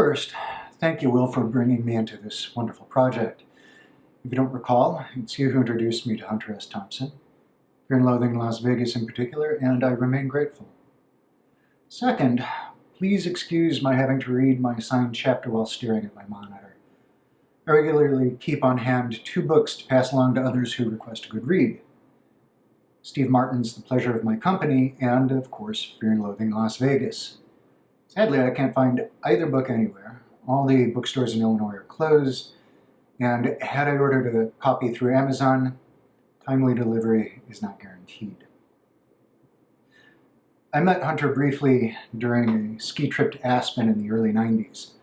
First, thank you, Will, for bringing me into this wonderful project. If you don't recall, it's you who introduced me to Hunter S. Thompson, Fear and Loathing in Las Vegas in particular, and I remain grateful. Second, please excuse my having to read my assigned chapter while staring at my monitor. I regularly keep on hand 2 books to pass along to others who request a good read. Steve Martin's The Pleasure of My Company, and, of course, Fear and Loathing in Las Vegas. Sadly, I can't find either book anywhere. All the bookstores in Illinois are closed, and had I ordered a copy through Amazon, timely delivery is not guaranteed. I met Hunter briefly during a ski trip to Aspen in the early 90s.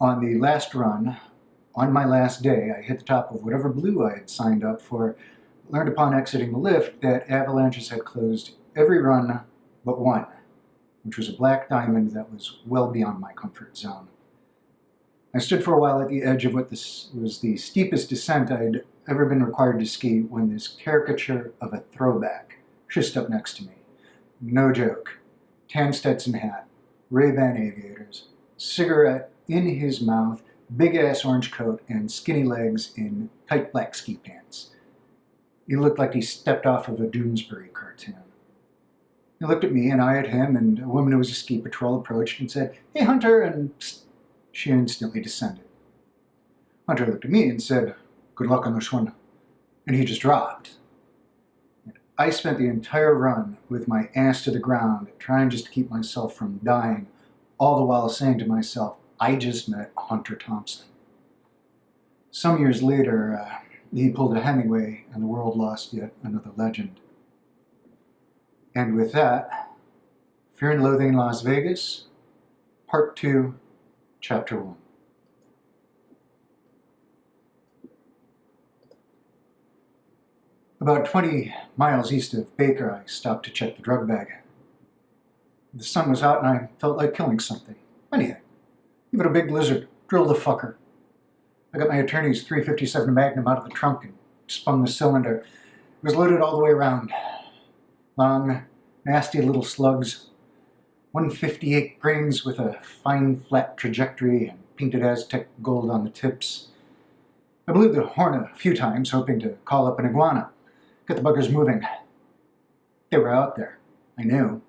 On the last run, on my last day, I hit the top of whatever blue I had signed up for, learned upon exiting the lift that Avalanches had closed every run but one, which was a black diamond that was well beyond my comfort zone. I stood for a while at the edge of what was the steepest descent I'd ever been required to ski when this caricature of a throwback shissed up next to me. No joke. Tan Stetson hat, Ray-Ban aviators, cigarette in his mouth, big-ass orange coat, and skinny legs in tight black ski pants. He looked like he stepped off of a Doonesbury cartoon. He looked at me, and I at him, and a woman who was a ski patrol approached and said, "Hey, Hunter," and psst, she instantly descended. Hunter looked at me and said, "Good luck on this one," and he just dropped. I spent the entire run with my ass to the ground, trying just to keep myself from dying, all the while saying to myself, I just met Hunter Thompson. Some years later, he pulled a Hemingway, and the world lost yet another legend. And with that, Fear and Loathing in Las Vegas, Part 2, Chapter 1. About 20 miles east of Baker, I stopped to check the drug bag. The sun was out and I felt like killing something. Anything. Even a big lizard. Drill the fucker. I got my attorney's .357 Magnum out of the trunk and spun the cylinder. It was loaded all the way around. Long, nasty little slugs. 158 grains with a fine, flat trajectory and painted Aztec gold on the tips. I blew the horn a few times, hoping to call up an iguana. Get the buggers moving. They were out there, I knew,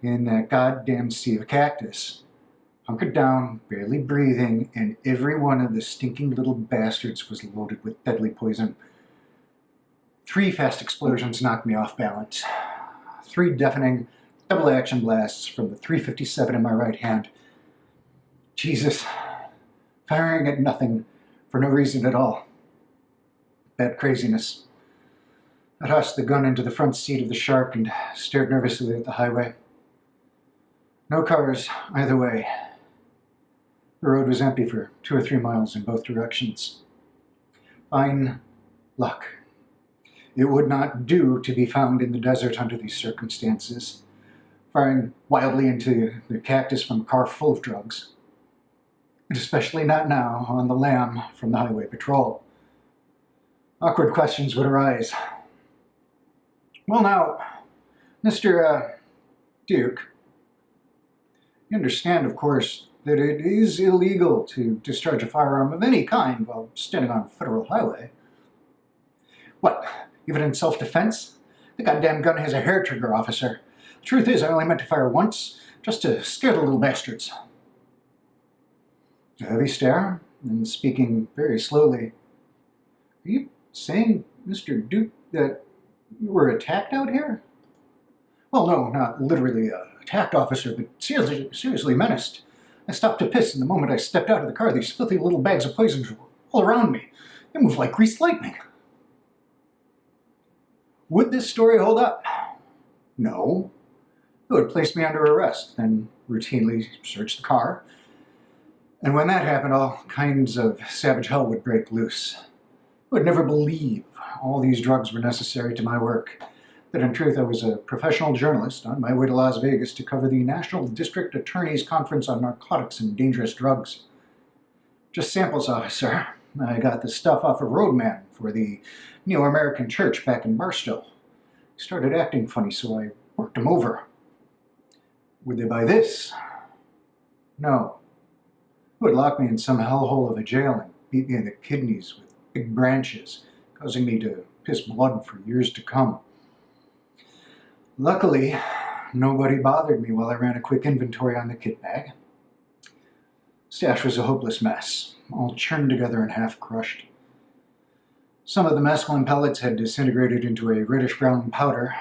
in that goddamn sea of cactus. Hunkered down, barely breathing, and every one of the stinking little bastards was loaded with deadly poison. 3 fast explosions knocked me off balance. 3 deafening, double-action blasts from the .357 in my right hand. Jesus, firing at nothing for no reason at all. Bad craziness. I tossed the gun into the front seat of the Shark and stared nervously at the highway. No cars either way. The road was empty for 2 or 3 miles in both directions. Fine luck. It would not do to be found in the desert under these circumstances, firing wildly into the cactus from a car full of drugs. And especially not now on the lam from the highway patrol. Awkward questions would arise. Well now, Mr. Duke, you understand, of course, that it is illegal to discharge a firearm of any kind while standing on a federal highway. What, even in self-defense? The goddamn gun has a hair trigger, officer. The truth is, I only meant to fire once, just to scare the little bastards. A heavy stare, and speaking very slowly. Are you saying, Mr. Duke, that you were attacked out here? Well, no, not literally attacked, officer, but seriously menaced. I stopped to piss, and the moment I stepped out of the car, these filthy little bags of poison were all around me. They moved like greased lightning. Would this story hold up? No. It would place me under arrest, then routinely search the car. And when that happened, all kinds of savage hell would break loose. I would never believe all these drugs were necessary to my work. That in truth I was a professional journalist on my way to Las Vegas to cover the National District Attorney's Conference on Narcotics and Dangerous Drugs. Just samples, officer. I got the stuff off a roadman for the Neo-American Church back in Barstow. He started acting funny, so I worked him over. Would they buy this? No. He would lock me in some hellhole of a jail and beat me in the kidneys with big branches, causing me to piss blood for years to come. Luckily, nobody bothered me while I ran a quick inventory on the kit bag. Stash was a hopeless mess, all churned together and half crushed. Some of the mescaline pellets had disintegrated into a reddish-brown powder,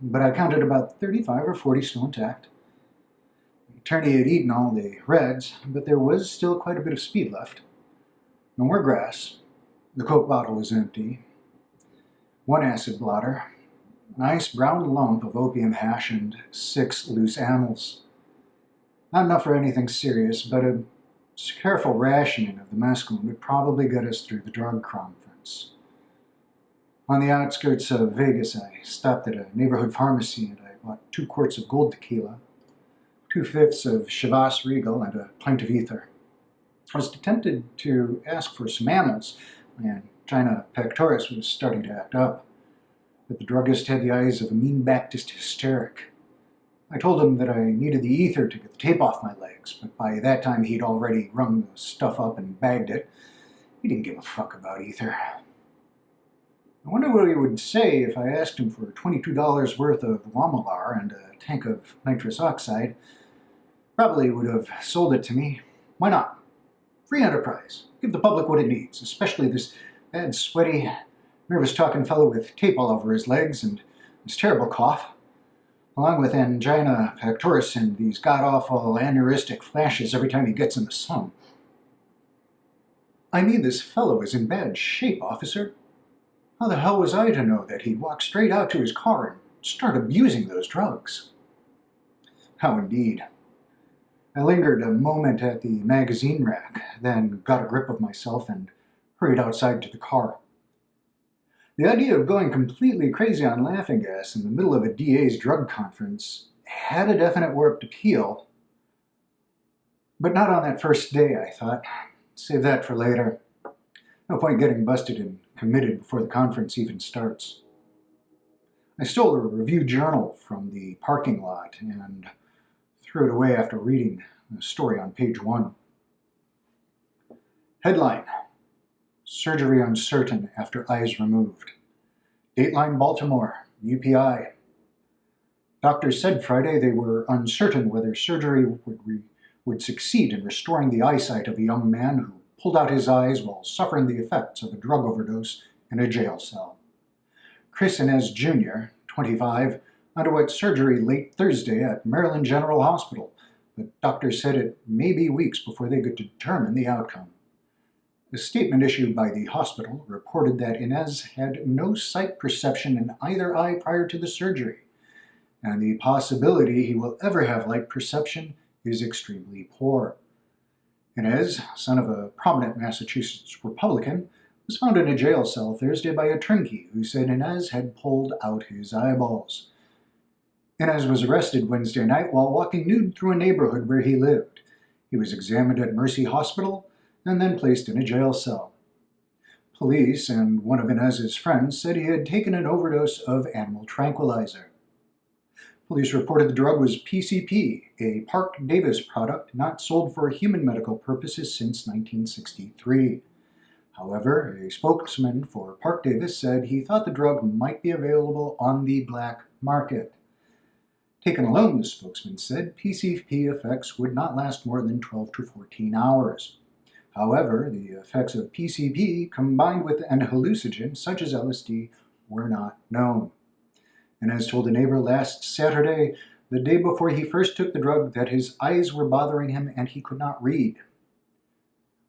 but I counted about 35 or 40 still intact. The attorney had eaten all the reds, but there was still quite a bit of speed left. No more grass. The Coke bottle was empty. One acid blotter, a nice brown lump of opium hash, and 6 loose amyls. Not enough for anything serious, but a careful rationing of the mescaline would probably get us through the drug conference. On the outskirts of Vegas, I stopped at a neighborhood pharmacy and I bought 2 quarts of gold tequila, 2/5 of Chivas Regal, and a pint of ether. I was tempted to ask for some amyls, and China pectoris was starting to act up, but the druggist had the eyes of a mean Baptist hysteric. I told him that I needed the ether to get the tape off my legs, but by that time he'd already rung the stuff up and bagged it. He didn't give a fuck about ether. I wonder what he would say if I asked him for $22 worth of Lamalar and a tank of nitrous oxide. Probably would have sold it to me. Why not? Free enterprise. Give the public what it needs, especially this bad, sweaty, nervous-talking fellow with tape all over his legs and this terrible cough, along with angina pectoris and these god-awful aneurystic flashes every time he gets in the sun. I mean, this fellow is in bad shape, officer. How the hell was I to know that he'd walk straight out to his car and start abusing those drugs? How indeed. I lingered a moment at the magazine rack, then got a grip of myself and hurried outside to the car. The idea of going completely crazy on laughing gas in the middle of a DA's drug conference had a definite warped appeal. But not on that first day, I thought. Save that for later. No point getting busted and committed before the conference even starts. I stole a review journal from the parking lot and threw it away after reading the story on page 1. Headline: Surgery uncertain after eyes removed. Dateline Baltimore, UPI. Doctors said Friday they were uncertain whether surgery would succeed in restoring the eyesight of a young man who pulled out his eyes while suffering the effects of a drug overdose in a jail cell. Chris Inez Jr., 25, underwent surgery late Thursday at Maryland General Hospital, but doctors said it may be weeks before they could determine the outcome. A statement issued by the hospital reported that Inez had no sight perception in either eye prior to the surgery, and the possibility he will ever have light perception is extremely poor. Inez, son of a prominent Massachusetts Republican, was found in a jail cell Thursday by a turnkey who said Inez had pulled out his eyeballs. Inez was arrested Wednesday night while walking nude through a neighborhood where he lived. He was examined at Mercy Hospital and then placed in a jail cell. Police and one of Inez's friends said he had taken an overdose of animal tranquilizer. Police reported the drug was PCP, a Parke-Davis product not sold for human medical purposes since 1963. However, a spokesman for Parke-Davis said he thought the drug might be available on the black market. Taken alone, the spokesman said, PCP effects would not last more than 12 to 14 hours. However, the effects of PCP combined with an hallucinogen such as LSD were not known. Inez told a neighbor last Saturday, the day before he first took the drug, that his eyes were bothering him and he could not read.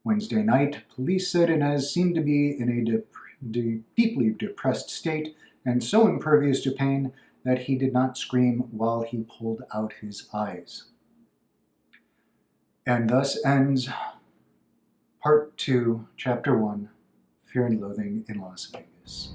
Wednesday night, police said Inez seemed to be in a deeply depressed state and so impervious to pain that he did not scream while he pulled out his eyes. And thus ends Part 2, Chapter 1, Fear and Loathing in Las Vegas.